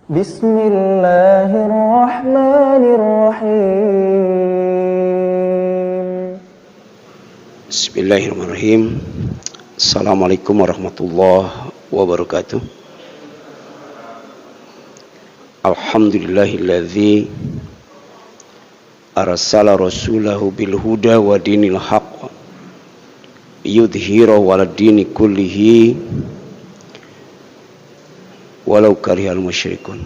Bismillahirrahmanirrahim. Bismillahirrahmanirrahim. Assalamualaikum warahmatullahi wabarakatuh. Alhamdulillahilladzi arsala rasulahu bil huda wa dinil haqq yudhhirahu 'alad dini kullihi walau karihal musyrikun.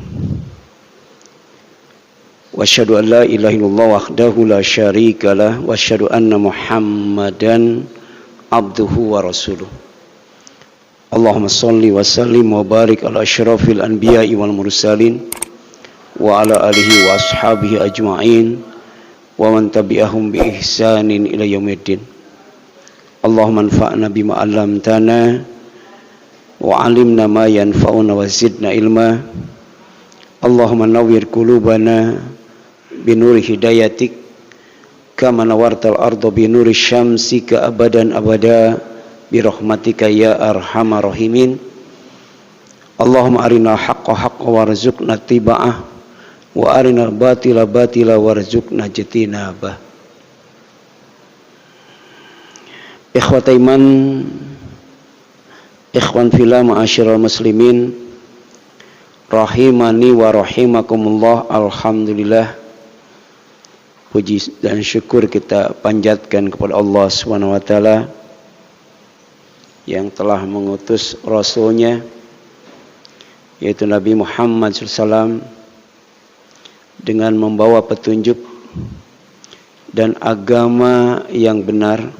Wa asyhadu an la ilaha illallah wahdahu la syarikalah wa asyhadu anna Muhammadan abduhu wa rasuluh. Allahumma shalli wa sallim wa barik ala asyrafil anbiya'i wal mursalin wa ala alihi wa ashabihi ajma'in wa man tabi'ahum bi ihsanin ila yaumiddin. Allahumma anfa'na bima 'allamtana wa 'allimna ma yanfa'una wa zidna ilma. Allahumma nawwir qulubana binuri hidayatik kama nawartal arda binuri syamsika abadan abada birahmatika ya arhamar rahimin. Allahumma arina haqqa haqqa warzuqna tiba'ah wa arina batila batila warzuqna jitinabah. Ikhwata iman, ikhwan fillah ma'asyiral muslimin, rahimani wa rahimakumullah. Alhamdulillah, puji dan syukur kita panjatkan kepada Allah Subhanahu wa taala yang telah mengutus rasulnya yaitu Nabi Muhammad SAW dengan membawa petunjuk dan agama yang benar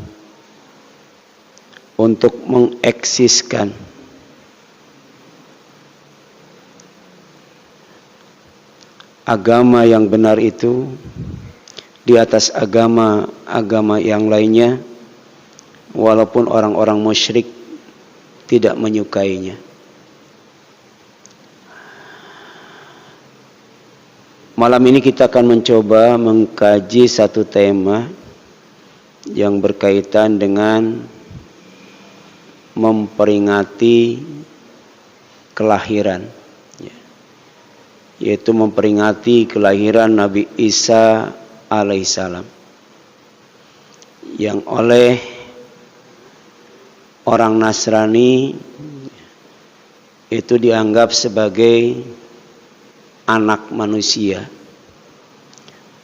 untuk mengeksiskan agama yang benar itu di atas agama-agama yang lainnya, walaupun orang-orang musyrik tidak menyukainya. Malam ini kita akan mencoba mengkaji satu tema yang berkaitan dengan memperingati kelahiran, yaitu memperingati kelahiran Nabi Isa alaihissalam, yang oleh orang Nasrani itu dianggap sebagai anak manusia,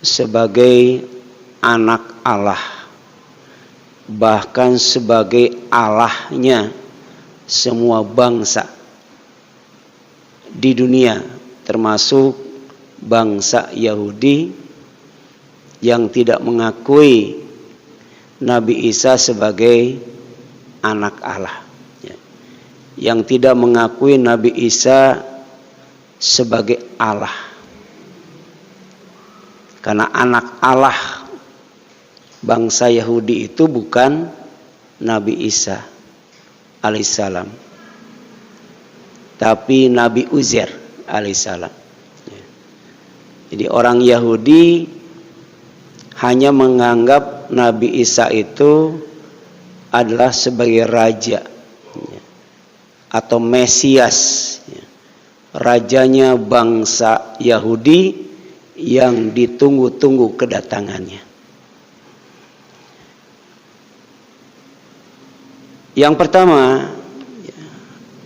sebagai anak Allah, bahkan sebagai Allahnya semua bangsa di dunia, termasuk bangsa Yahudi yang tidak mengakui Nabi Isa sebagai anak Allah, yang tidak mengakui Nabi Isa sebagai Allah. Karena anak Allah bangsa Yahudi itu bukan Nabi Isa alaihissalam, tapi Nabi Uzair alaihissalam. Jadi orang Yahudi hanya menganggap Nabi Isa itu adalah sebagai raja atau Mesias, rajanya bangsa Yahudi yang ditunggu-tunggu kedatangannya. Yang pertama,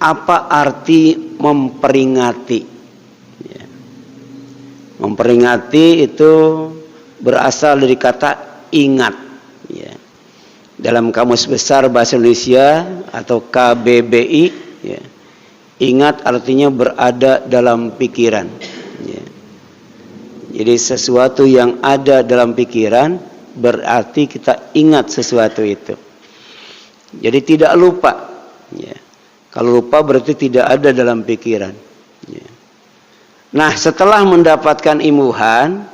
apa arti memperingati? Memperingati itu berasal dari kata ingat. Dalam Kamus Besar Bahasa Indonesia atau KBBI, ingat artinya berada dalam pikiran. Jadi sesuatu yang ada dalam pikiran berarti kita ingat sesuatu itu. Jadi tidak lupa. Kalau lupa berarti tidak ada dalam pikiran. Nah, setelah mendapatkan imbuhan,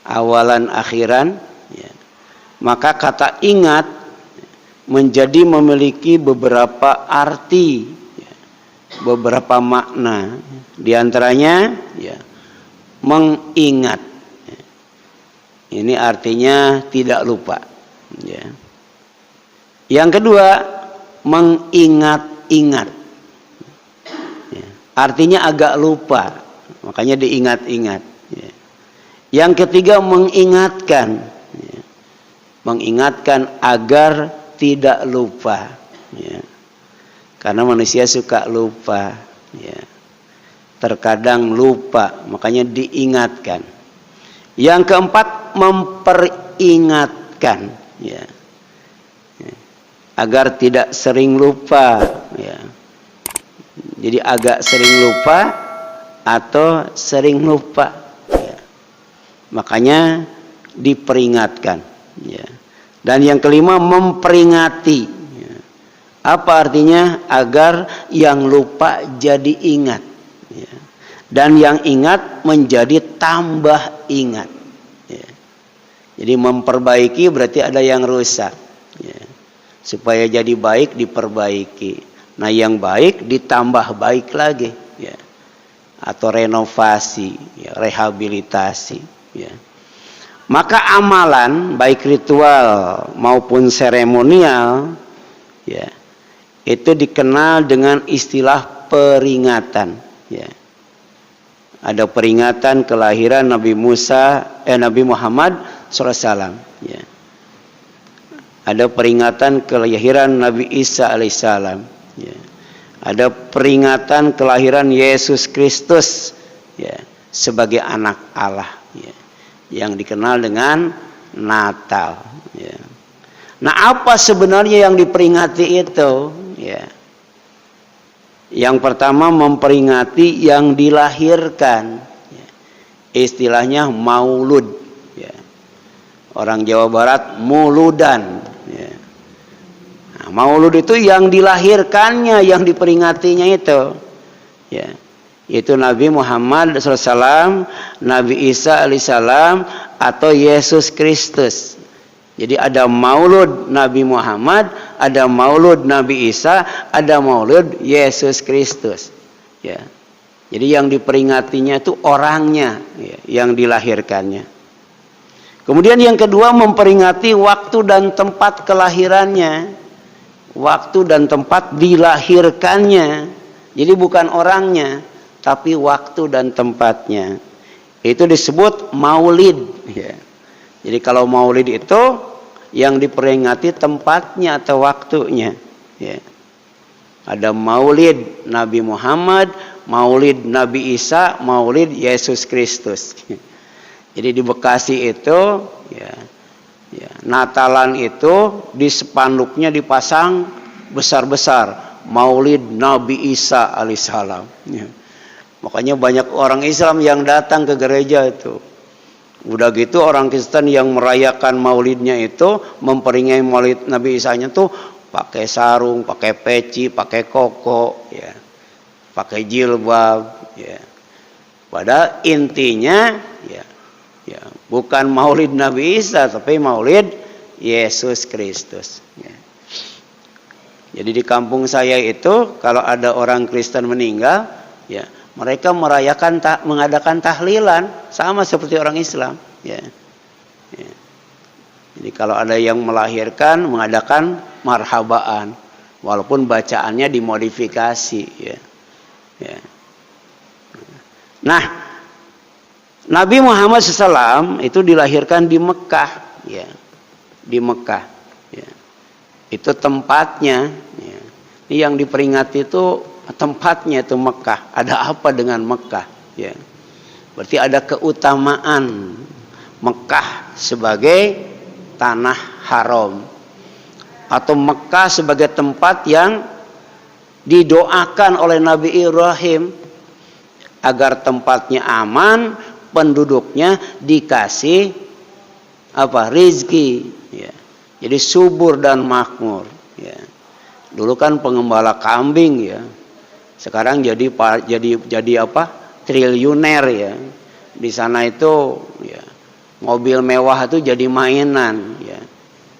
awalan akhiran, maka kata ingat menjadi memiliki beberapa arti, beberapa makna. Di antaranya, mengingat. Ini artinya tidak lupa. Yang kedua, mengingat-ingat. artinya agak lupa, makanya diingat-ingat. Ya. Yang ketiga mengingatkan, ya. Mengingatkan agar tidak lupa. Ya. Karena manusia suka lupa. Ya. Terkadang lupa, makanya diingatkan. Yang keempat memperingatkan. Ya. Ya. Agar tidak sering lupa. Ya. Jadi agak sering lupa atau sering lupa. Ya. Makanya diperingatkan. Ya. Dan yang kelima memperingati. Ya. Apa artinya? Agar yang lupa jadi ingat. Ya. Dan yang ingat menjadi tambah ingat. Ya. Jadi memperbaiki berarti ada yang rusak. Ya. Supaya jadi baik diperbaiki. Nah yang baik ditambah baik lagi, ya. Atau renovasi, ya, rehabilitasi. Ya. Maka amalan baik ritual maupun seremonial, ya, itu dikenal dengan istilah peringatan. Ya. Ada peringatan kelahiran Nabi Muhammad SAW. Ya. Ada peringatan kelahiran Nabi Isa alaihissalam. Ya. Ada peringatan kelahiran Yesus Kristus, ya, sebagai anak Allah, ya, yang dikenal dengan Natal. Ya. Nah, apa sebenarnya yang diperingati itu? Ya. Yang pertama memperingati yang dilahirkan, ya. Istilahnya maulud. Ya. Orang Jawa Barat muludan. Ya. Maulud itu yang dilahirkannya, yang diperingatinya itu, ya, itu Nabi Muhammad SAW, Nabi Isa alaihissalam, atau Yesus Kristus. Jadi ada maulud Nabi Muhammad, ada maulud Nabi Isa, ada maulud Yesus Kristus. Ya. Jadi yang diperingatinya itu orangnya, ya, yang dilahirkannya. Kemudian yang kedua memperingati waktu dan tempat kelahirannya. Waktu dan tempat dilahirkannya. Jadi bukan orangnya, tapi waktu dan tempatnya. Itu disebut maulid. Ya. Jadi kalau maulid itu yang diperingati tempatnya atau waktunya. Ya. Ada maulid Nabi Muhammad, maulid Nabi Isa, maulid Yesus Kristus. Jadi di Bekasi itu, ya, ya, Natalan itu di spanduknya dipasang besar-besar Maulid Nabi Isa alaihissalam. Ya. Makanya banyak orang Islam yang datang ke gereja itu. Udah gitu orang Kristen yang merayakan maulidnya itu, memperingati maulid Nabi Isa-nya tuh pakai sarung, pakai peci, pakai koko, ya, pakai jilbab. Ya. Padahal intinya, ya, ya, bukan maulid Nabi Isa, tapi maulid Yesus Kristus. Ya. Jadi di kampung saya itu kalau ada orang Kristen meninggal, ya, mereka mengadakan tahlilan sama seperti orang Islam. Ya. Ya. Jadi kalau ada yang melahirkan, mengadakan marhabaan, walaupun bacaannya dimodifikasi. Ya. Ya. Nah, Nabi Muhammad SAW itu dilahirkan di Mekah, ya, di Mekah, ya. Itu tempatnya, ya. Ini yang diperingati itu tempatnya itu Mekah. Ada apa dengan Mekah? Ya, berarti ada keutamaan Mekah sebagai tanah haram, atau Mekah sebagai tempat yang didoakan oleh Nabi Ibrahim agar tempatnya aman, penduduknya dikasih apa? Rizki, ya. Jadi subur dan makmur, ya. Dulu kan pengembala kambing, ya. Sekarang jadi apa? Triliuner, ya. Di sana itu, ya, mobil mewah itu jadi mainan, ya.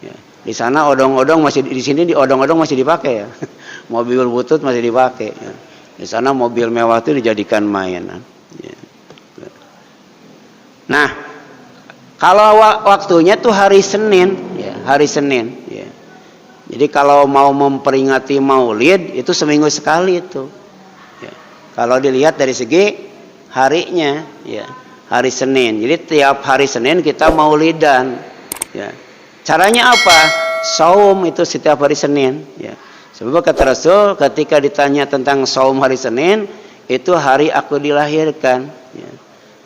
Ya. Di sana odong-odong masih, di sini di odong-odong masih dipakai, ya. Mobil butut masih dipakai, ya. Di sana mobil mewah itu dijadikan mainan. Ya. Nah, kalau waktunya tuh hari Senin, ya, hari Senin. Ya. Jadi kalau mau memperingati Maulid itu seminggu sekali itu. Ya. Kalau dilihat dari segi harinya, ya, hari Senin. Jadi tiap hari Senin kita maulidan. Ya. Caranya apa? Saum itu setiap hari Senin. Ya. Sebab kata Rasul ketika ditanya tentang saum hari Senin, itu hari aku dilahirkan. Ya.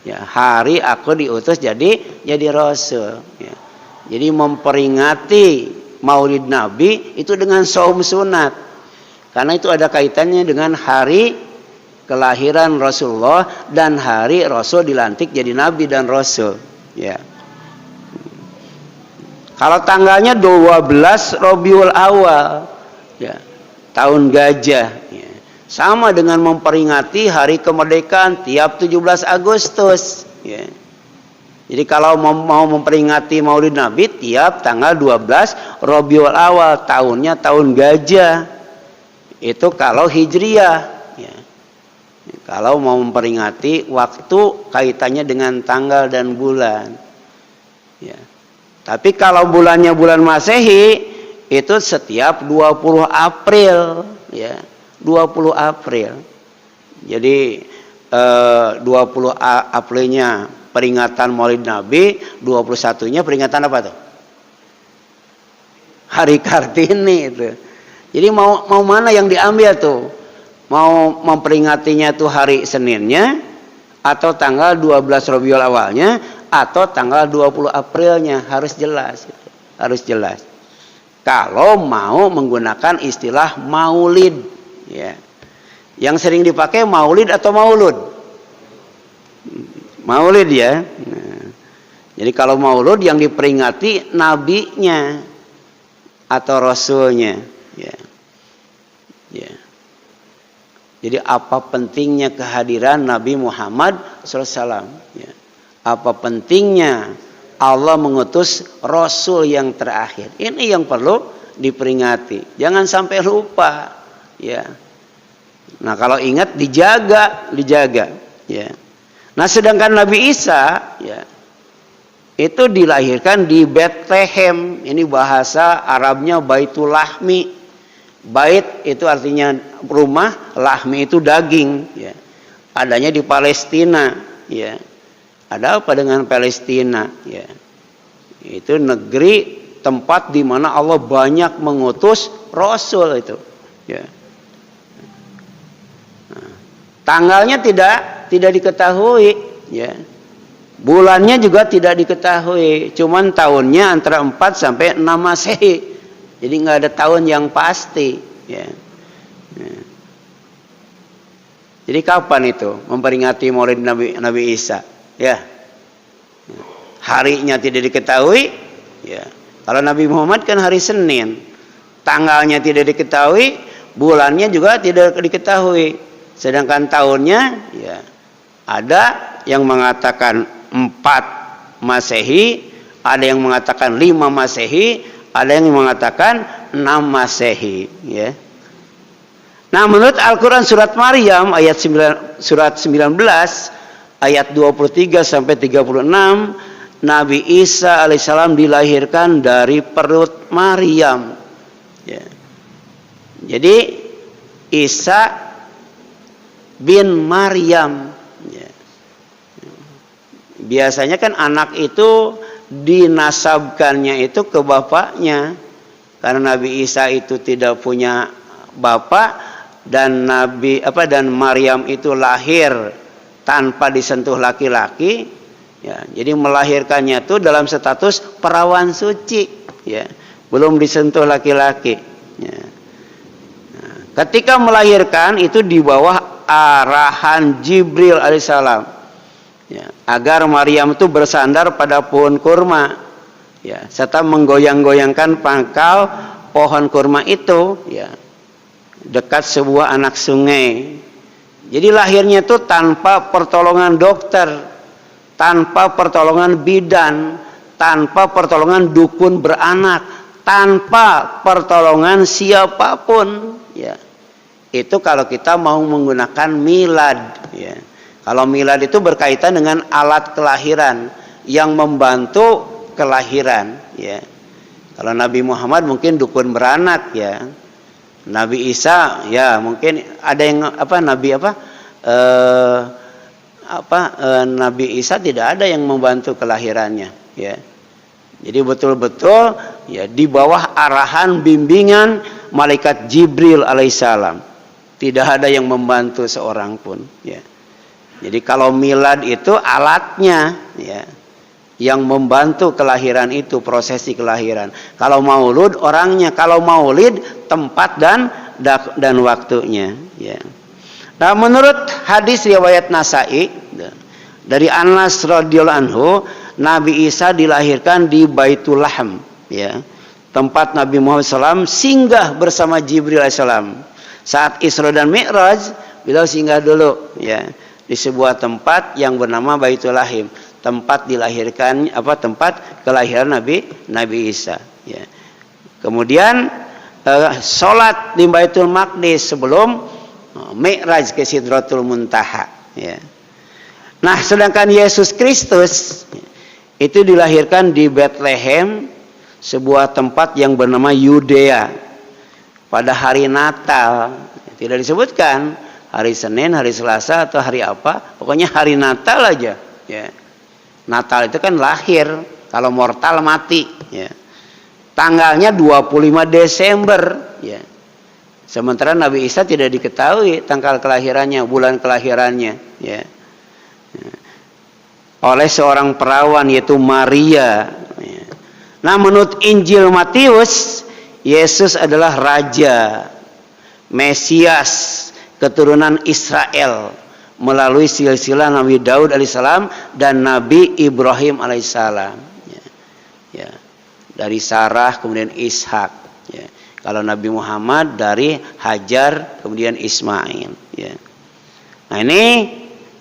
Ya, hari aku diutus jadi Rasul. Ya. Jadi memperingati Maulid Nabi itu dengan saum sunat. Karena itu ada kaitannya dengan hari kelahiran Rasulullah dan hari Rasul dilantik jadi Nabi dan Rasul. Ya. Kalau tanggalnya 12 Rabiul Awal, ya, tahun gajah. Ya. Sama dengan memperingati hari kemerdekaan tiap 17 Agustus. Ya. Jadi kalau mau memperingati Maulid Nabi tiap tanggal 12 Rabiul Awal, tahunnya tahun gajah. Itu kalau Hijriah. Ya. Kalau mau memperingati waktu kaitannya dengan tanggal dan bulan. Ya. Tapi kalau bulannya bulan Masehi itu setiap 20 April. Ya. 20 April. Jadi 20 Aprilnya peringatan Maulid Nabi, 21-nya peringatan apa tuh? Hari Kartini itu. Jadi mau mana yang diambil tuh? Mau memperingatinya tuh hari Seninnya atau tanggal 12 Rabiul Awalnya atau tanggal 20 Aprilnya, harus jelas gitu. Harus jelas. Kalau mau menggunakan istilah Maulid, ya. Yang sering dipakai Maulid atau Maulud? Maulid ya. Nah, jadi kalau Maulud yang diperingati nabinya atau rasulnya, ya. Ya. Jadi apa pentingnya kehadiran Nabi Muhammad SAW? Ya. Apa pentingnya Allah mengutus Rasul yang terakhir? Ini yang perlu diperingati. Jangan sampai lupa. Ya. Nah kalau ingat dijaga. Ya. Nah sedangkan Nabi Isa, ya, itu dilahirkan di Bethlehem. Ini bahasa Arabnya Baitul Lahmi. Bait itu artinya rumah, lahmi itu daging. Ya. Adanya di Palestina. Ya. Ada apa dengan Palestina? Ya. Itu negeri tempat di mana Allah banyak mengutus Rasul itu. Ya. Nah, tanggalnya tidak diketahui, ya. Bulannya juga tidak diketahui, cuman tahunnya antara 4 sampai 6 Masehi. Jadi nggak ada tahun yang pasti, ya. Ya. Jadi kapan itu memperingati Maulid Nabi Isa? Ya. Harinya tidak diketahui, ya. Kalau Nabi Muhammad kan hari Senin, tanggalnya tidak diketahui, bulannya juga tidak diketahui. Sedangkan tahunnya, ya, ada yang mengatakan 4 Masehi, ada yang mengatakan 5 Masehi, ada yang mengatakan 6 Masehi, ya. Nah, menurut Al-Qur'an surat Maryam ayat 9, surat 19 ayat 23 sampai 36, Nabi Isa alaihissalam dilahirkan dari perut Maryam. Ya. Jadi Isa bin Maryam. Ya. Biasanya kan anak itu dinasabkannya itu ke bapaknya, karena Nabi Isa itu tidak punya bapak dan Maryam itu lahir tanpa disentuh laki-laki. Ya, jadi melahirkannya itu dalam status perawan suci, ya, belum disentuh laki-laki. Ya. Nah, ketika melahirkan itu di bawah arahan Jibril alaihissalam, ya, agar Maryam itu bersandar pada pohon kurma, ya, serta menggoyang-goyangkan pangkal pohon kurma itu, ya, dekat sebuah anak sungai. Jadi lahirnya itu tanpa pertolongan dokter, tanpa pertolongan bidan, tanpa pertolongan dukun beranak, tanpa pertolongan siapapun. Ya. Itu kalau kita mau menggunakan milad. Ya. Kalau milad itu berkaitan dengan alat kelahiran yang membantu kelahiran. Ya. Kalau Nabi Muhammad mungkin dukun beranak, ya. Nabi Isa, ya mungkin ada yang Nabi Isa tidak ada yang membantu kelahirannya, ya. Jadi betul-betul ya di bawah arahan bimbingan malaikat Jibril alaihissalam. Tidak ada yang membantu seorang pun, ya. Jadi kalau milad itu alatnya, ya, yang membantu kelahiran itu, prosesi kelahiran. Kalau maulud orangnya, kalau maulid tempat dan waktunya, ya. Nah, menurut hadis riwayat Nasa'i dari Anas radhiyallahu anhu, Nabi Isa dilahirkan di Baitul Lahm, ya, tempat Nabi Muhammad SAW singgah bersama Jibril alaihissalam. Saat Isra dan Mi'raj, beliau singgah dulu, ya, di sebuah tempat yang bernama Baitul Lahm, tempat kelahiran Nabi Isa, ya. Kemudian sholat di Baitul Maqdis sebelum Mi'raj ke Sidratul Muntaha, ya. Nah, sedangkan Yesus Kristus itu dilahirkan di Bethlehem, sebuah tempat yang bernama Yudea, pada hari Natal. Tidak disebutkan hari Senin, hari Selasa atau hari apa, pokoknya hari Natal aja, ya. Natal itu kan lahir, kalau mortal mati, ya. Tanggalnya 25 Desember, ya. Sementara Nabi Isa tidak diketahui tanggal kelahirannya, bulan kelahirannya, ya. Oleh seorang perawan yaitu Maria, ya. Nah, menurut Injil Matius, Yesus adalah Raja, Mesias, keturunan Israel melalui silsilah Nabi Daud alaihissalam dan Nabi Ibrahim alaihissalam, ya. Ya. Dari Sarah kemudian Ishak, ya. Kalau Nabi Muhammad dari Hajar kemudian Ismail, ya. Nah, ini,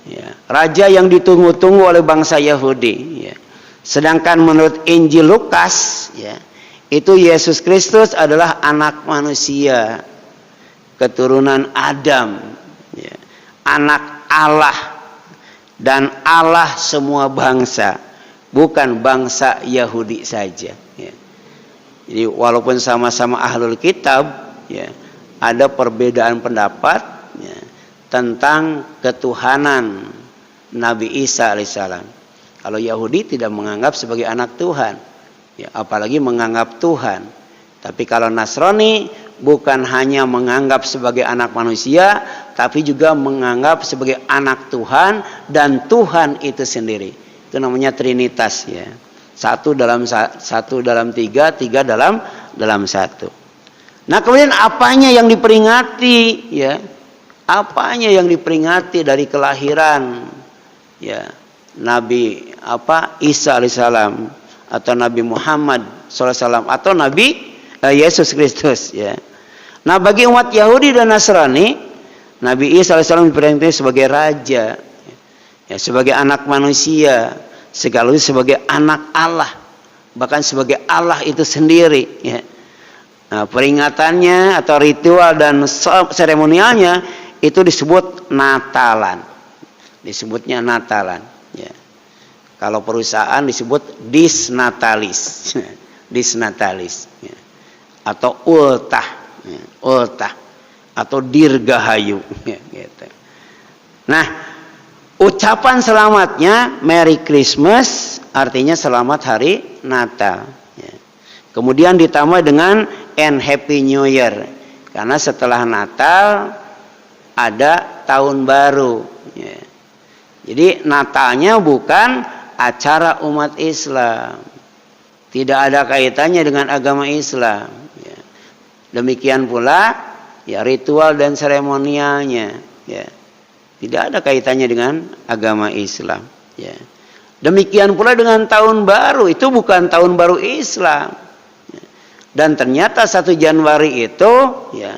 ya, raja yang ditunggu-tunggu oleh bangsa Yahudi, ya. Sedangkan menurut Injil Lukas, ya, itu Yesus Kristus adalah anak manusia, keturunan Adam, ya, anak Allah dan Allah semua bangsa, bukan bangsa Yahudi saja, ya. Jadi walaupun sama-sama ahlul kitab, ya, ada perbedaan pendapat, ya, tentang ketuhanan Nabi Isa alaihissalam. Kalau Yahudi tidak menganggap sebagai anak Tuhan, ya, apalagi menganggap Tuhan. Tapi kalau Nasrani bukan hanya menganggap sebagai anak manusia, tapi juga menganggap sebagai anak Tuhan dan Tuhan itu sendiri. Itu namanya Trinitas, ya. Satu dalam tiga, tiga dalam satu. Nah, kemudian apanya yang diperingati, ya? Apanya yang diperingati dari kelahiran, ya, Nabi Isa alaihissalam atau Nabi Muhammad SAW atau Nabi Yesus Kristus, ya. Nah, bagi umat Yahudi dan Nasrani, Nabi Isa alaihissalam diperingati sebagai raja, ya, sebagai anak manusia, sekaligus sebagai anak Allah, bahkan sebagai Allah itu sendiri, ya. Nah, peringatannya atau ritual dan seremonialnya itu disebut Natalan, disebutnya Natalan, ya. Kalau perusahaan disebut disnatalis, disnatalis, ya. Atau ultah, ya. Ultah atau dirgahayu, ya, gitu. Nah, ucapan selamatnya Merry Christmas artinya selamat hari Natal, ya. Kemudian ditambah dengan and Happy New Year, karena setelah Natal ada tahun baru, ya. Jadi Natalnya bukan acara umat Islam, tidak ada kaitannya dengan agama Islam, ya. Demikian pula, ya, ritual dan seremonialnya, ya, tidak ada kaitannya dengan agama Islam, ya. Demikian pula dengan tahun baru, itu bukan tahun baru Islam, ya. Dan ternyata 1 Januari itu, ya,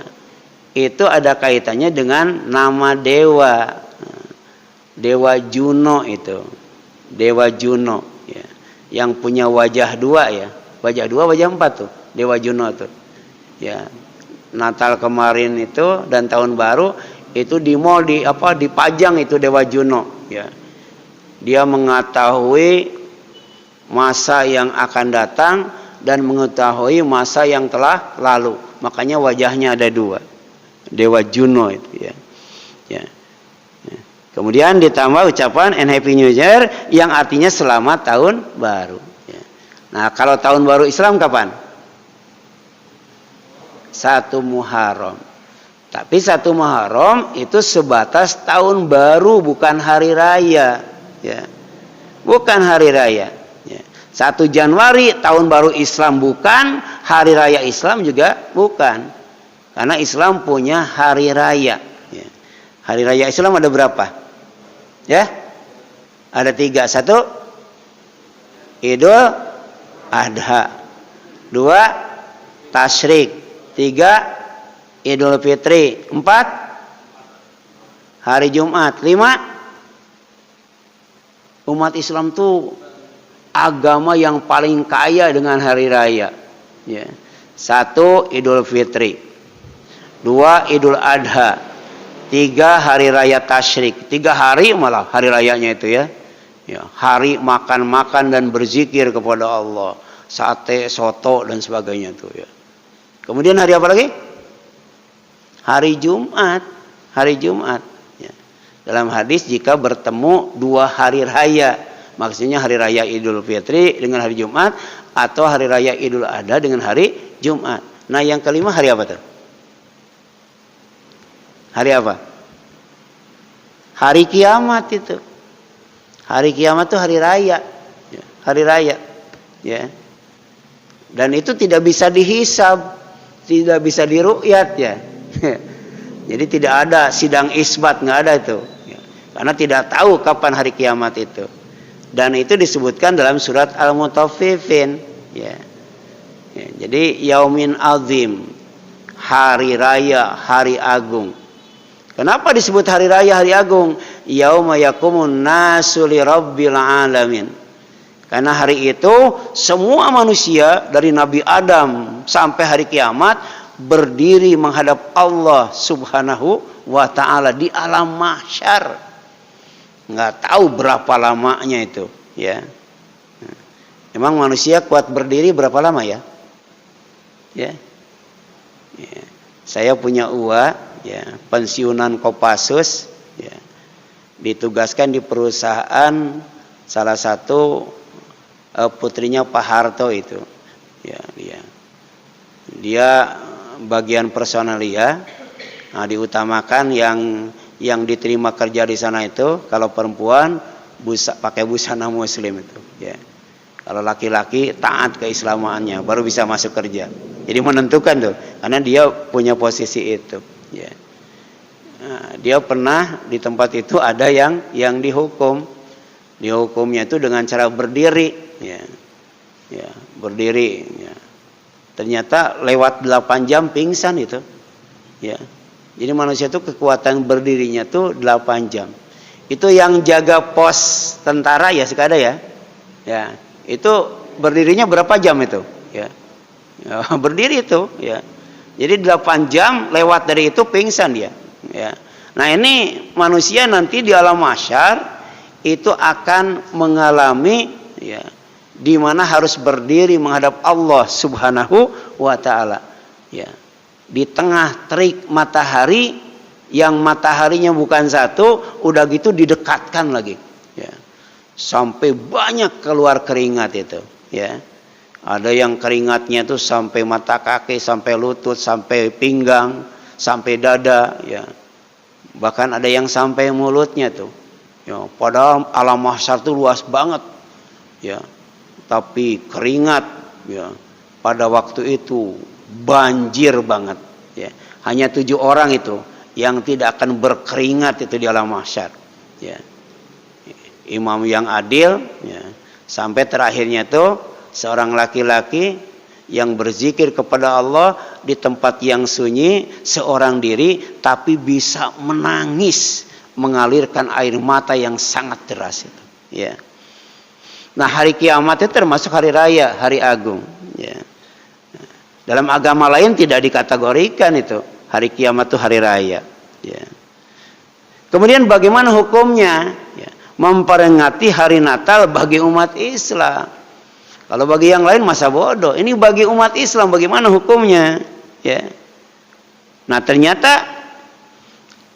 itu ada kaitannya dengan nama dewa, Dewa Juno itu, Dewa Juno, ya, yang punya wajah 2, ya, wajah 2, wajah 4 tuh, Dewa Juno tuh, ya. Natal kemarin itu dan tahun baru itu di mall dipajang itu Dewa Juno, ya. Dia mengetahui masa yang akan datang dan mengetahui masa yang telah lalu. Makanya wajahnya ada 2. Dewa Juno itu, ya. Ya. Ya. Kemudian ditambah ucapan and Happy New Year yang artinya selamat tahun baru. Ya. Nah, kalau tahun baru Islam kapan? 1 Muharram. Tapi 1 Muharram itu sebatas tahun baru, bukan hari raya. Ya. Bukan hari raya. Ya. 1 Januari tahun baru Islam bukan, hari raya Islam juga bukan. Karena Islam punya hari raya. Ya. Hari raya Islam ada berapa? Ya, ada 3. 1 Idul Adha, 2 Tasyrik, 3 Idul Fitri, 4 hari Jumat, 5 umat Islam tuh agama yang paling kaya dengan hari raya. Ya. 1 Idul Fitri, 2 Idul Adha, 3 hari raya Tasyrik. 3 hari malah hari rayanya itu ya. Ya, hari makan-makan dan berzikir kepada Allah, sate, soto dan sebagainya tuh ya. Kemudian hari apa lagi? Hari Jumat. Hari Jumat. Ya. Dalam hadis jika bertemu 2 hari raya, maksudnya hari raya Idul Fitri dengan hari Jumat, atau hari raya Idul Adha dengan hari Jumat. Nah, yang kelima hari apa tuh? Hari apa? Hari kiamat itu. Hari kiamat itu hari raya. Ya, hari raya. Ya. Dan itu tidak bisa dihisab, tidak bisa diru'yat ya. Jadi tidak ada sidang isbat, nggak ada itu. Ya. Karena tidak tahu kapan hari kiamat itu. Dan itu disebutkan dalam surat Al-Mutaffifin. Ya. Ya, jadi yaumin azim, hari raya, hari agung. Kenapa disebut hari raya, hari agung? Yauma yaqumun nasu li rabbil alamin. Karena hari itu semua manusia dari Nabi Adam sampai hari kiamat berdiri menghadap Allah Subhanahu wa taala di alam mahsyar. Enggak tahu berapa lamanya itu, ya. Emang manusia kuat berdiri berapa lama ya? Ya. Ya. Saya punya uwa, ya, pensiunan Kopassus, ya, ditugaskan di perusahaan salah satu putrinya Pak Harto itu, ya, dia bagian personalia. Nah, diutamakan yang diterima kerja di sana itu kalau perempuan pakai busana muslim itu, ya. Kalau laki-laki taat keislamannya baru bisa masuk kerja. Jadi menentukan tuh, karena dia punya posisi itu. Ya. Nah, dia pernah di tempat itu ada yang dihukum. Dihukumnya itu dengan cara berdiri. Ya. Ya, berdiri. Ya. Ternyata lewat 8 jam pingsan itu. Ya. Jadi manusia itu kekuatan berdirinya tuh 8 jam. Itu yang jaga pos tentara ya sekada ya. Ya. Itu berdirinya berapa jam itu? Ya. Ya, berdiri itu, ya. Jadi 8 jam lewat dari itu pingsan dia, ya. Nah, ini manusia nanti di alam mahsyar itu akan mengalami, ya, di mana harus berdiri menghadap Allah Subhanahu wa taala, ya. Di tengah terik matahari yang mataharinya bukan satu, udah gitu didekatkan lagi, ya. Sampai banyak keluar keringat itu, ya. Ada yang keringatnya tuh sampai mata kaki, sampai lutut, sampai pinggang, sampai dada, ya. Bahkan ada yang sampai mulutnya tuh. Ya, padahal alam mahsyar tuh luas banget, ya. Tapi keringat, ya, pada waktu itu banjir banget, ya. Hanya 7 orang itu yang tidak akan berkeringat itu di alam mahsyar, ya. Imam yang adil, ya. Sampai terakhirnya tuh seorang laki-laki yang berzikir kepada Allah di tempat yang sunyi seorang diri, tapi bisa menangis, mengalirkan air mata yang sangat deras itu, ya. Nah, hari kiamat itu termasuk hari raya, hari agung, ya. Dalam agama lain tidak dikategorikan itu hari kiamat itu hari raya, ya. Kemudian bagaimana hukumnya? Ya, memperingati hari Natal bagi umat Islam. Kalau bagi yang lain masa bodoh. Ini bagi umat Islam bagaimana hukumnya? Ya. Nah, ternyata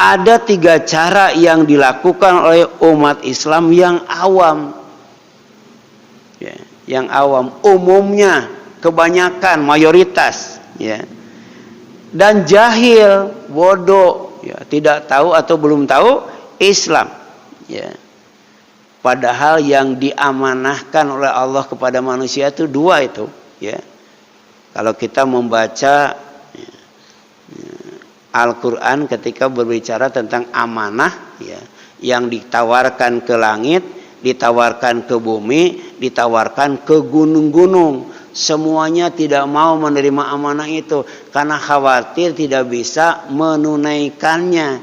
ada 3 cara yang dilakukan oleh umat Islam yang awam. Ya, yang awam, umumnya, kebanyakan, mayoritas, ya. Dan jahil, bodoh, ya, tidak tahu atau belum tahu Islam, ya. Padahal yang diamanahkan oleh Allah kepada manusia itu 2 itu, ya. Kalau kita membaca Al-Quran ketika berbicara tentang amanah, ya, yang ditawarkan ke langit, ditawarkan ke bumi, ditawarkan ke gunung-gunung, semuanya tidak mau menerima amanah itu karena khawatir tidak bisa menunaikannya,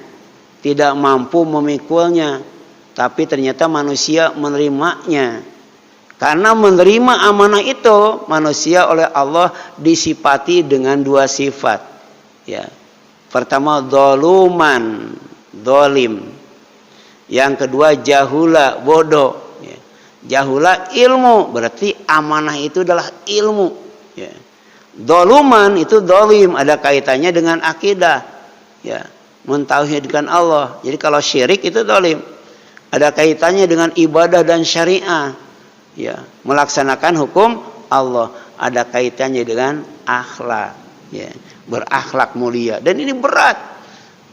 tidak mampu memikulnya. Tapi ternyata manusia menerimanya. Karena menerima amanah itu, manusia oleh Allah disifati dengan 2 sifat, ya. Pertama, dzaluman, zalim. Yang kedua, jahula, bodoh. Ya. Jahula ilmu, berarti amanah itu adalah ilmu. Ya. Zaluman itu zalim, ada kaitannya dengan akidah. Ya. Mentauhidkan Allah. Jadi kalau syirik itu zalim. Ada kaitannya dengan ibadah dan syariah. Ya. Melaksanakan hukum Allah. Ada kaitannya dengan akhlak. Ya. Berakhlak mulia, dan ini berat,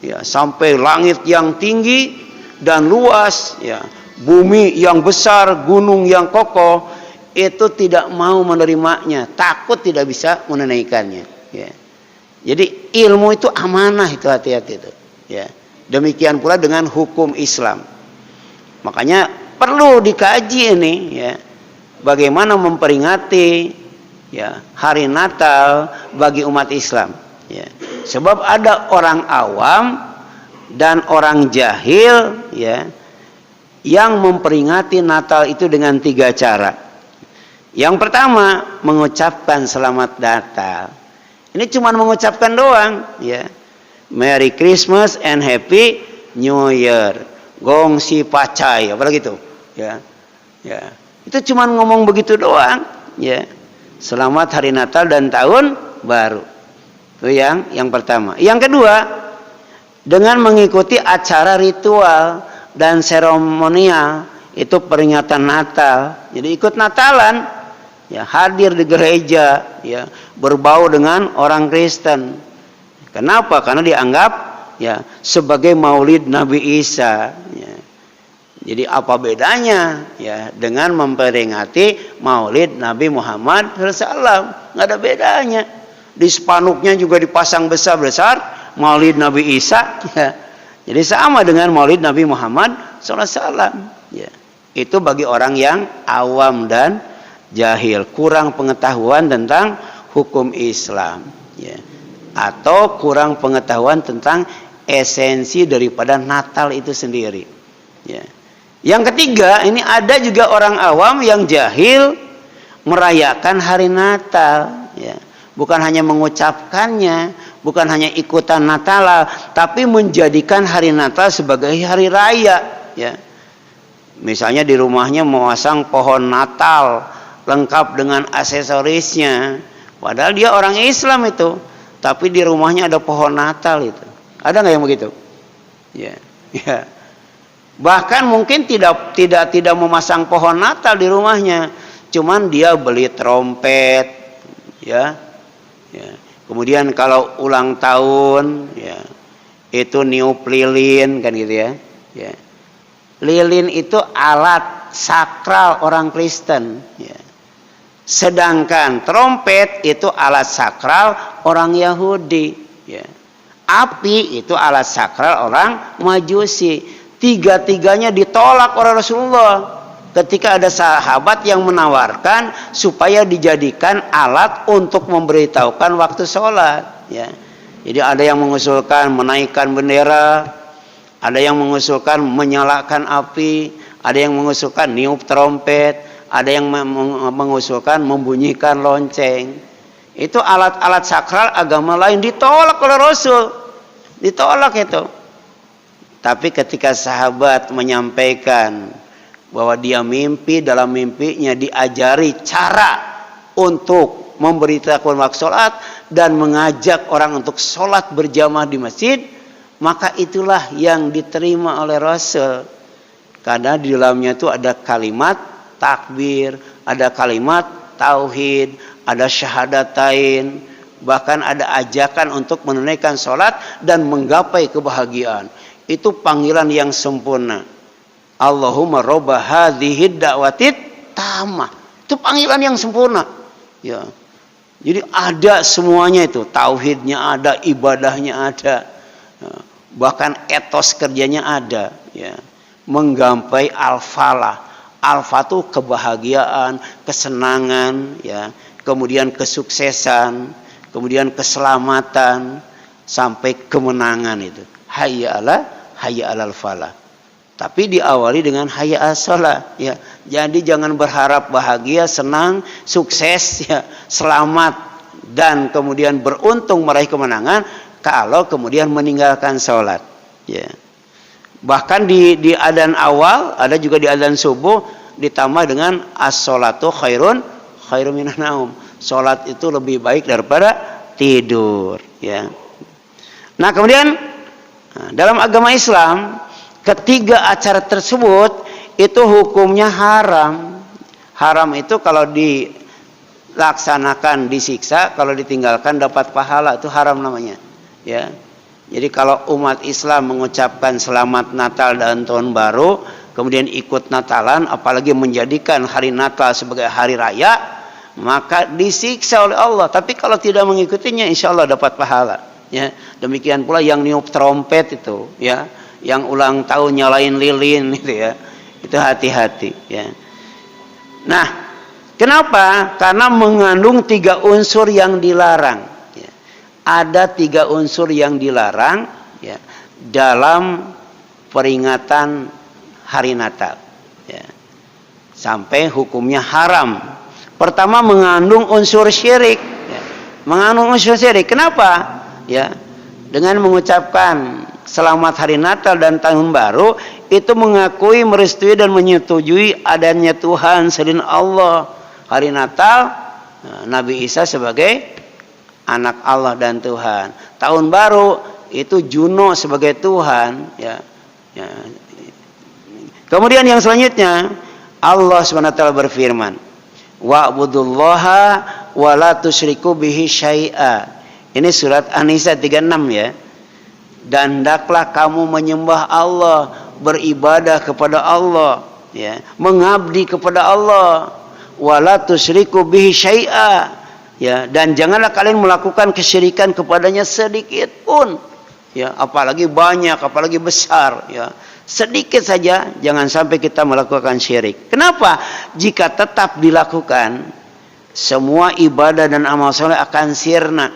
ya, sampai langit yang tinggi dan luas, ya, bumi yang besar, gunung yang kokoh, itu tidak mau menerimanya, takut tidak bisa menunaikannya, ya. Jadi ilmu itu amanah, itu hati-hati itu, ya. Demikian pula dengan hukum Islam. Makanya perlu dikaji ini, ya, bagaimana memperingati, ya, hari Natal bagi umat Islam. Ya, sebab ada orang awam dan orang jahil, ya, yang memperingati Natal itu dengan 3 cara. Yang pertama, mengucapkan selamat Natal. Ini cuma mengucapkan doang, ya. Merry Christmas and Happy New Year. Gong si pacai, apa gitu, ya. Ya. Itu cuma ngomong begitu doang, ya. Selamat hari Natal dan tahun baru. Itu yang pertama. Yang kedua, dengan mengikuti acara ritual dan seremonial, itu peringatan Natal. Jadi ikut Natalan, ya, hadir di gereja, ya, berbau dengan orang Kristen. Kenapa? Karena dianggap, ya, sebagai Maulid Nabi Isa. Ya. Jadi apa bedanya, ya, dengan memperingati Maulid Nabi Muhammad SAW? Nggak ada bedanya. Di spanduknya juga dipasang besar-besar Maulid Nabi Isa, ya. Jadi sama dengan Maulid Nabi Muhammad SAW, ya. Itu bagi orang yang awam dan jahil, kurang pengetahuan tentang hukum Islam, ya. Atau kurang pengetahuan tentang esensi daripada Natal itu sendiri, ya. Yang ketiga, ini ada juga orang awam yang jahil merayakan hari Natal, ya. Bukan hanya mengucapkannya, bukan hanya ikutan Natal, tapi menjadikan hari Natal sebagai hari raya, ya. Misalnya di rumahnya memasang pohon Natal lengkap dengan aksesorisnya, padahal dia orang Islam itu, tapi di rumahnya ada pohon Natal itu. Ada nggak yang begitu? Ya, ya. Bahkan mungkin tidak memasang pohon Natal di rumahnya, cuman dia beli trompet, ya. Ya. Kemudian kalau ulang tahun, ya, itu niup lilin, kan gitu, ya. Ya. Lilin itu alat sakral orang Kristen, ya. Sedangkan trompet itu alat sakral orang Yahudi, ya. Api itu alat sakral orang Majusi. Tiga-tiganya ditolak oleh Rasulullah ketika ada sahabat yang menawarkan supaya dijadikan alat untuk memberitahukan waktu sholat, ya. Jadi ada yang mengusulkan menaikkan bendera, ada yang mengusulkan menyalakan api, ada yang mengusulkan niup trompet, ada yang mengusulkan membunyikan lonceng. Itu alat-alat sakral agama lain ditolak oleh Rasul, ditolak itu. Tapi ketika sahabat menyampaikan bahwa dia mimpi, dalam mimpinya diajari cara untuk memberitahukan waktu sholat dan mengajak orang untuk sholat berjamaah di masjid, maka itulah yang diterima oleh Rasul. Karena di dalamnya itu ada kalimat takbir, ada kalimat tauhid, ada syahadatain, bahkan ada ajakan untuk menunaikan sholat dan menggapai kebahagiaan. Itu panggilan yang sempurna. Allahumma robba hadhihi da'watit tamah. Itu panggilan yang sempurna. Ya. Jadi ada semuanya itu, tauhidnya ada, ibadahnya ada, bahkan etos kerjanya ada. Ya. Menggapai al-falah. Alfa itu kebahagiaan, kesenangan, ya, kemudian kesuksesan, kemudian keselamatan, sampai kemenangan itu. Hayya alal falah. Tapi diawali dengan hayya as-shalah, ya. Jadi jangan berharap bahagia, senang, sukses, ya, selamat dan kemudian beruntung meraih kemenangan kalau kemudian meninggalkan sholat, ya. Bahkan di adzan awal, ada juga di adzan subuh ditambah dengan as-sholatu khairun minan naum. Sholat itu lebih baik daripada tidur, ya. Nah, kemudian dalam agama Islam ketiga acara tersebut itu hukumnya haram. Haram itu kalau dilaksanakan disiksa, kalau ditinggalkan dapat pahala, itu haram namanya, ya. Jadi kalau umat Islam mengucapkan selamat Natal dan Tahun Baru, kemudian ikut Natalan, apalagi menjadikan hari Natal sebagai hari raya, maka disiksa oleh Allah. Tapi kalau tidak mengikutinya, insya Allah dapat pahala. Ya, demikian pula yang niup trompet itu, ya, yang ulang tahun nyalain lilin, itu ya, itu hati-hati. Ya. Nah, kenapa? Karena mengandung 3 unsur yang dilarang. Ada 3 unsur yang dilarang, ya, dalam peringatan hari Natal, ya, sampai hukumnya haram. Pertama, mengandung unsur syirik, ya. Mengandung unsur syirik. Kenapa? Ya, dengan mengucapkan selamat hari Natal dan Tahun Baru itu mengakui, merestui dan menyetujui adanya Tuhan selain Allah. Hari Natal, Nabi Isa sebagai anak Allah dan Tuhan. Tahun Baru itu Juno sebagai Tuhan, ya. Ya. Kemudian yang selanjutnya Allah SWT berfirman, wa'budullaha wa la tusyriku bihi syai'a. Ini surat An-Nisa 36, ya. Dan hendaklah kamu menyembah Allah, beribadah kepada Allah, ya, mengabdi kepada Allah, wa la tusyriku bihi syai'a. Ya, dan janganlah kalian melakukan kesyirikan kepadanya sedikit pun, ya, apalagi banyak, apalagi besar, ya. Sedikit saja jangan sampai kita melakukan syirik. Kenapa? Jika tetap dilakukan, semua ibadah dan amal soleh akan sirna,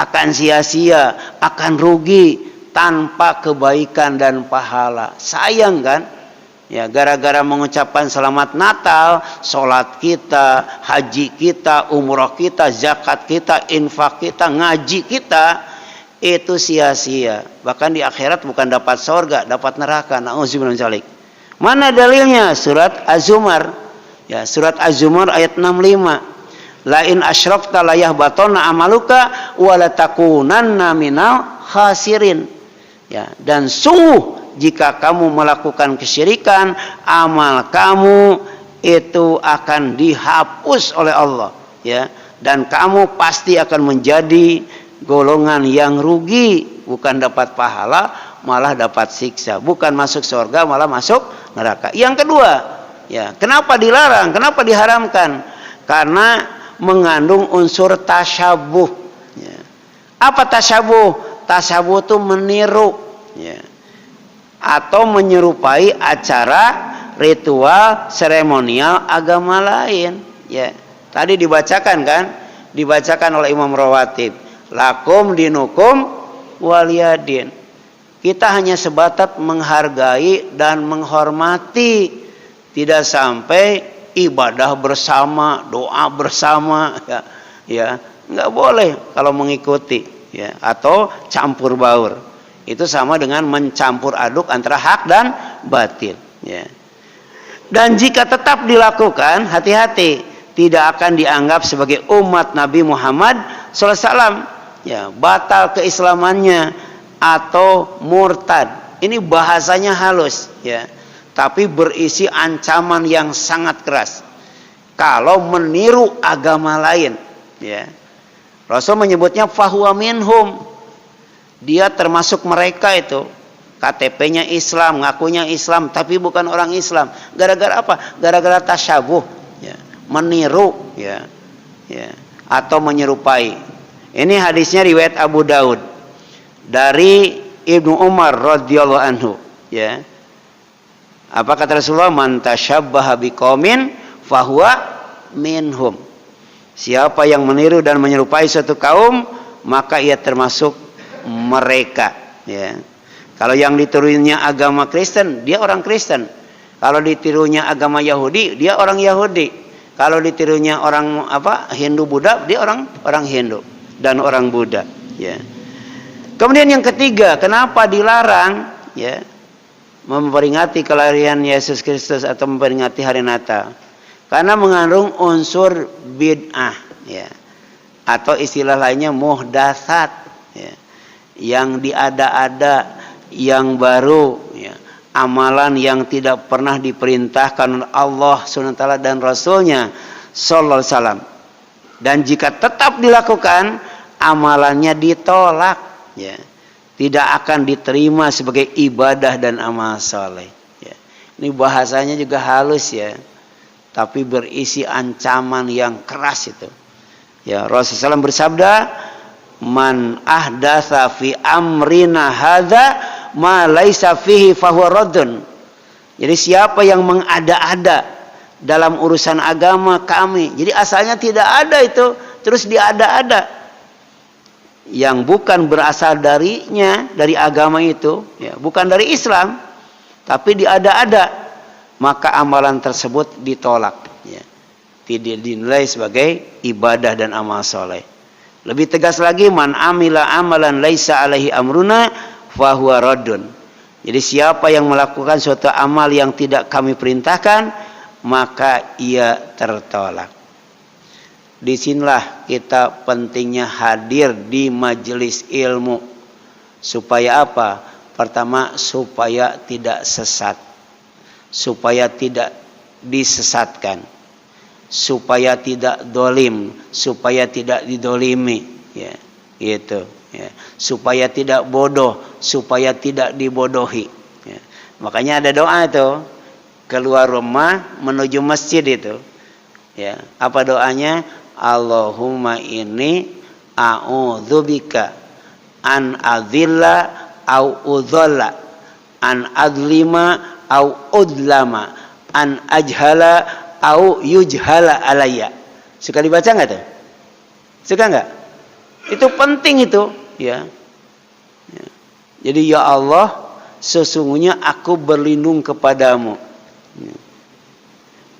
akan sia-sia, akan rugi tanpa kebaikan dan pahala. Sayang kan? Ya, gara-gara mengucapkan selamat Natal, sholat kita, haji kita, umrah kita, zakat kita, infak kita, ngaji kita, itu sia-sia. Bahkan di akhirat bukan dapat surga, dapat neraka. Na'udzubillah min dzalik. Mana dalilnya? Surat Az-Zumar. Ya, surat Az-Zumar ayat 65. La in asyrakta la yahbatanna amaluka wa la takunanna minal khasirin. Ya, dan sungguh jika kamu melakukan kesyirikan, amal kamu itu akan dihapus oleh Allah, ya, dan kamu pasti akan menjadi golongan yang rugi, bukan dapat pahala, malah dapat siksa, bukan masuk surga, malah masuk neraka. Yang kedua, ya, kenapa dilarang? Kenapa diharamkan? Karena mengandung unsur tasyabuh. Ya. Apa tasyabuh? Tasyabuh itu meniru, ya, atau menyerupai acara ritual seremonial agama lain, ya. Tadi dibacakan kan? Dibacakan oleh Imam Rawatib, lakum dinukum waliyadin. Kita hanya sebatas menghargai dan menghormati, tidak sampai ibadah bersama, doa bersama, ya, ya, nggak boleh kalau mengikuti, ya, atau campur baur. Itu sama dengan mencampur aduk antara hak dan batil, ya. Dan jika tetap dilakukan, hati-hati, tidak akan dianggap sebagai umat Nabi Muhammad SAW, ya, batal keislamannya, atau murtad. Ini bahasanya halus ya, tapi berisi ancaman yang sangat keras kalau meniru agama lain ya. Rasul menyebutnya fahuwa minhum, dia termasuk mereka itu. KTP-nya Islam, ngakunya Islam, tapi bukan orang Islam. Gara-gara apa? Gara-gara tasyabuh ya, meniru ya, ya, atau menyerupai. Ini hadisnya riwayat Abu Daud dari Ibnu Umar radhiyallahu anhu ya. Apa kata Rasulullah? Man tasyabbaha biqaumin fahuwa minhum. Siapa yang meniru dan menyerupai suatu kaum, maka ia termasuk mereka ya. Kalau yang ditirunya agama Kristen, dia orang Kristen. Kalau ditirunya agama Yahudi, dia orang Yahudi. Kalau ditirunya orang Hindu Buddha, dia orang Hindu dan orang Buddha ya. Kemudian yang ketiga, kenapa dilarang ya memperingati kelahiran Yesus Kristus atau memperingati hari Natal? Karena mengandung unsur bid'ah ya, atau istilah lainnya muhdatsat ya, yang diada-ada, yang baru ya, amalan yang tidak pernah diperintahkan oleh Allah SWT dan Rasulnya sallallahu alaihi wasallam. Dan jika tetap dilakukan, amalannya ditolak ya, tidak akan diterima sebagai ibadah dan amal soleh ya. Ini bahasanya juga halus ya, tapi berisi ancaman yang keras itu ya. Rasulullah SAW bersabda, man ahdatsa fi amrina hadza ma laisa fihi fahuwa raddun. Jadi siapa yang mengada-ada dalam urusan agama kami, jadi asalnya tidak ada itu, terus diada-ada, yang bukan berasal darinya, dari agama itu ya, bukan dari Islam, tapi diada-ada, maka amalan tersebut ditolak ya, tidak dinilai sebagai ibadah dan amal soleh. Lebih tegas lagi, man amila amalan laisa alaihi amruna fahuwa raddun. Jadi siapa yang melakukan suatu amal yang tidak kami perintahkan, maka ia tertolak. Disinilah kita pentingnya hadir di majelis ilmu. Supaya apa? Pertama, supaya tidak sesat, supaya tidak disesatkan, supaya tidak dolim, supaya tidak didolimi ya, gitu ya. Supaya tidak bodoh, supaya tidak dibodohi ya. Makanya ada doa itu keluar rumah menuju masjid itu ya. Apa doanya? Allahumma inni a'udzubika an adzilla au udzalla, an adzlima au udlama, an ajhala au yujhala alayya. Suka dibaca enggak tuh? Suka enggak? Itu penting itu ya. Ya. Jadi ya Allah, sesungguhnya aku berlindung kepadamu ya,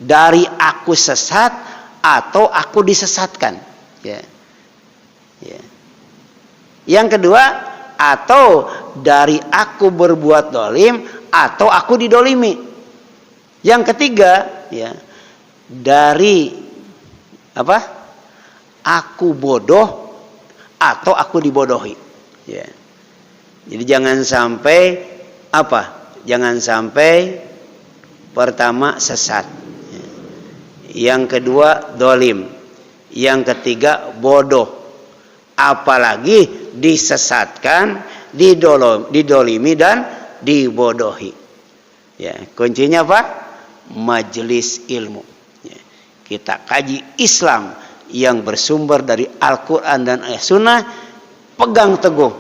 dari aku sesat atau aku disesatkan ya. Ya. Yang kedua, atau dari aku berbuat dolim atau aku didolimi. Yang ketiga ya, dari apa? Aku bodoh atau aku dibodohi ya. Jadi jangan sampai apa? Jangan sampai pertama sesat ya. Yang kedua dolim, yang ketiga bodoh, apalagi disesatkan, didolimi dan dibodohi ya. Kuncinya apa? Majelis ilmu ya. Kita kaji Islam yang bersumber dari Al-Quran dan Sunnah, pegang teguh,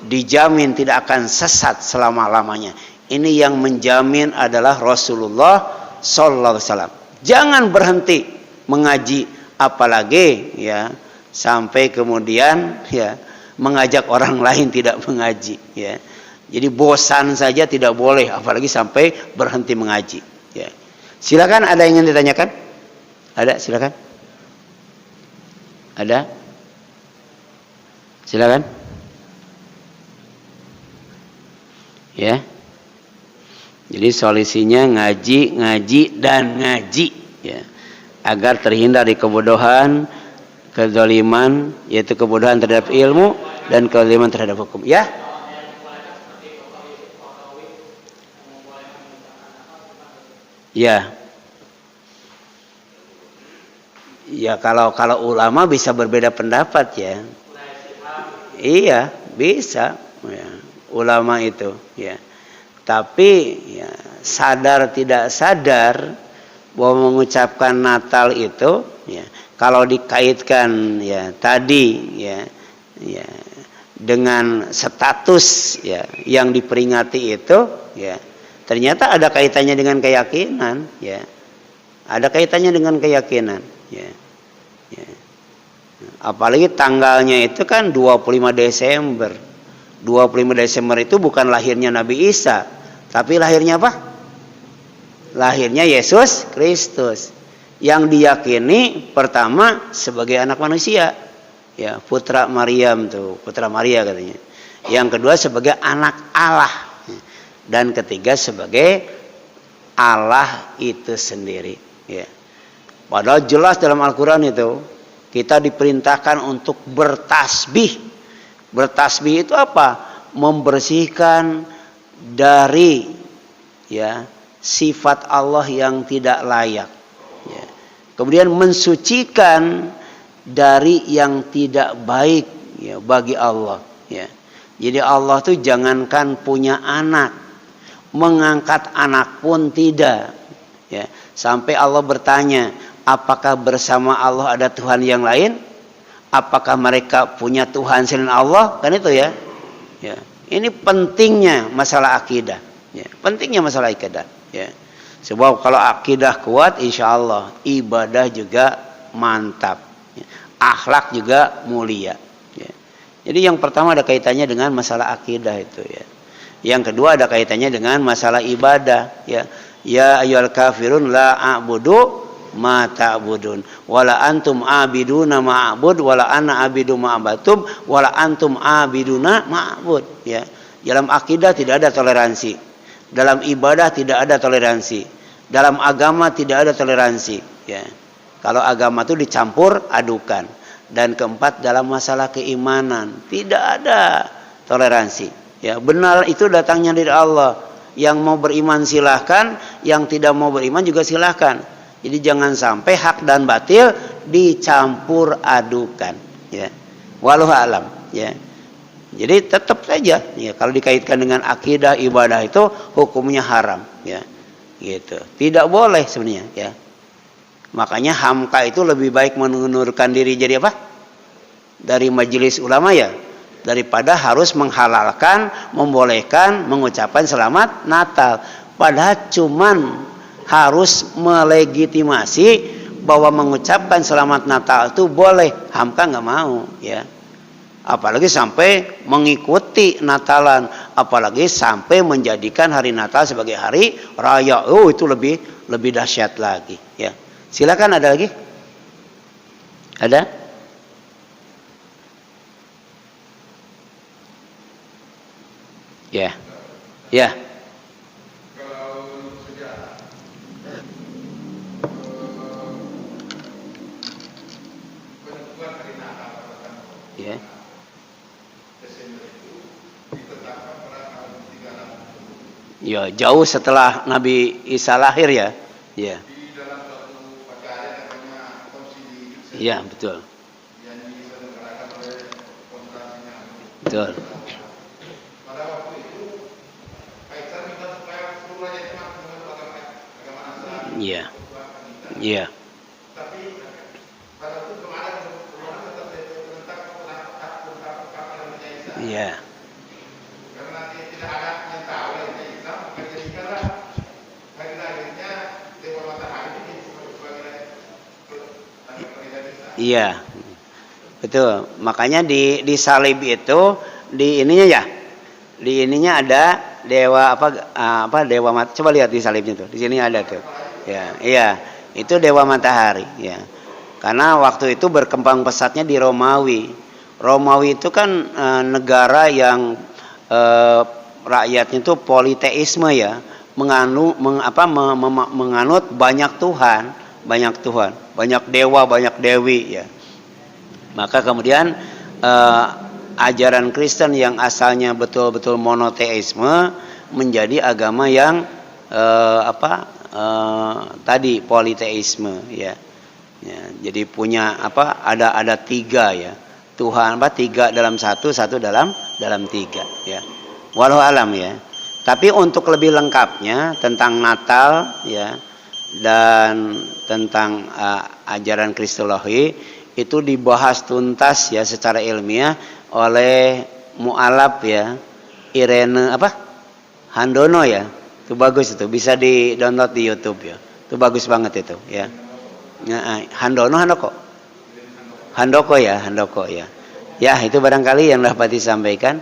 dijamin tidak akan sesat selama-lamanya. Ini yang menjamin adalah Rasulullah sallallahu alaihi wasallam. Jangan berhenti mengaji, apalagi ya sampai kemudian ya mengajak orang lain tidak mengaji ya. Jadi bosan saja tidak boleh, apalagi sampai berhenti mengaji ya. Silakan, ada yang ingin ditanyakan? Ada, silakan. Ada? Silakan. Ya. Jadi solusinya ngaji dan ngaji ya. Agar terhindar dari kebodohan, kezaliman, yaitu kebodohan terhadap ilmu dan kezaliman terhadap hukum ya. Ya. Ya kalau ulama bisa berbeda pendapat ya. Iya, bisa ya. Ulama itu ya. Tapi ya, sadar tidak sadar bahwa mengucapkan Natal itu ya, kalau dikaitkan ya tadi ya dengan status ya yang diperingati itu ya, ternyata ada kaitannya dengan keyakinan ya. Ada kaitannya dengan keyakinan ya. Apalagi tanggalnya itu kan 25 Desember. 25 Desember itu bukan lahirnya Nabi Isa, tapi lahirnya apa? Lahirnya Yesus Kristus. Yang diyakini pertama sebagai anak manusia. Ya, putra Maryam tuh, putra Maria katanya. Yang kedua sebagai anak Allah. Dan ketiga sebagai Allah itu sendiri, ya. Padahal jelas dalam Al-Qur'an itu kita diperintahkan untuk bertasbih. Bertasbih itu apa? Membersihkan dari ya sifat Allah yang tidak layak. Ya. Kemudian mensucikan dari yang tidak baik ya bagi Allah. Ya. Jadi Allah tuh jangankan punya anak, mengangkat anak pun tidak. Ya. Sampai Allah bertanya, apakah bersama Allah ada Tuhan yang lain? Apakah mereka punya Tuhan selain Allah? Kan itu ya. Ya. Ini pentingnya masalah akidah. Ya. Pentingnya masalah akidah. Ya. Sebab kalau akidah kuat, insya Allah ibadah juga mantap. Ya. Akhlak juga mulia. Ya. Jadi yang pertama ada kaitannya dengan masalah akidah itu ya. Yang kedua ada kaitannya dengan masalah ibadah. Ya. Ya ayyuhal kafirun la a'budu ma ta'budun wala antum abiduna ma'bud wala ana abidu ma'batum wala antum abiduna ma'bud ya. Dalam akidah tidak ada toleransi, dalam ibadah tidak ada toleransi, dalam agama tidak ada toleransi ya. Kalau agama itu dicampur adukan. Dan keempat dalam masalah keimanan tidak ada toleransi ya. Benar itu datangnya dari Allah. Yang mau beriman silahkan, yang tidak mau beriman juga silahkan. Jadi jangan sampai hak dan batil dicampur adukan ya. Wallahu alam ya. Jadi tetap saja ya, kalau dikaitkan dengan akidah ibadah itu hukumnya haram ya. Gitu. Tidak boleh sebenarnya ya. Makanya Hamka itu lebih baik mengundurkan diri jadi apa? Dari majelis ulama ya, daripada harus menghalalkan, membolehkan mengucapkan selamat Natal. Padahal cuman harus melegitimasi bahwa mengucapkan selamat Natal itu boleh. Hamka nggak mau ya. Apalagi sampai mengikuti Natalan, apalagi sampai menjadikan hari Natal sebagai hari raya. Oh, itu lebih dahsyat lagi ya. Silakan, ada lagi? Ada? Ya. Ya. Ya. Ya, jauh setelah Nabi Isa lahir ya. Ya. Ya, betul. Betul. Iya. Iya. Iya. Iya. Betul. Makanya di salib itu di ininya ya. Di ininya ada dewa apa dewa coba lihat di salibnya tuh. Di sini ada tuh. Ya, iya. Itu dewa matahari ya. Karena waktu itu berkembang pesatnya di Romawi. Romawi itu kan negara yang rakyatnya itu politeisme ya. Menganut banyak Tuhan, banyak dewa, banyak dewi ya. Maka kemudian ajaran Kristen yang asalnya betul-betul monoteisme menjadi agama yang tadi politeisme ya. Ya, jadi punya apa? Ada tiga ya. Tuhan apa? Tiga dalam satu, satu dalam tiga ya. Walau alam ya. Tapi untuk lebih lengkapnya tentang Natal ya dan tentang ajaran Kristologi itu dibahas tuntas ya secara ilmiah oleh mualaf ya Irene apa? Handono ya. Itu bagus itu, bisa di-download di YouTube ya. Itu bagus banget itu ya. Handoko ya. Ya, itu barangkali yang dapat disampaikan.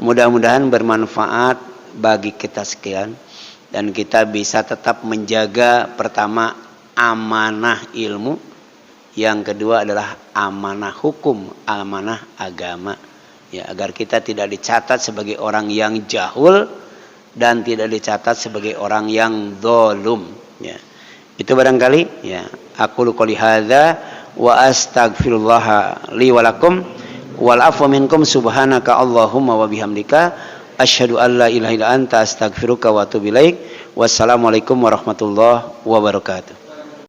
Mudah-mudahan bermanfaat bagi kita sekian dan kita bisa tetap menjaga pertama amanah ilmu, yang kedua adalah amanah hukum, amanah agama. Ya, agar kita tidak dicatat sebagai orang yang jahul dan tidak dicatat sebagai orang yang dzalum ya. Itu barangkali ya. Aku qouli hadza wa astaghfirullah li wa lakum wal afwa minkum subhanaka Allahumma wa bihamdika asyhadu an la ilaha illa anta astaghfiruka wa atubu ilaik. Wassalamualaikum warahmatullahi wabarakatuh.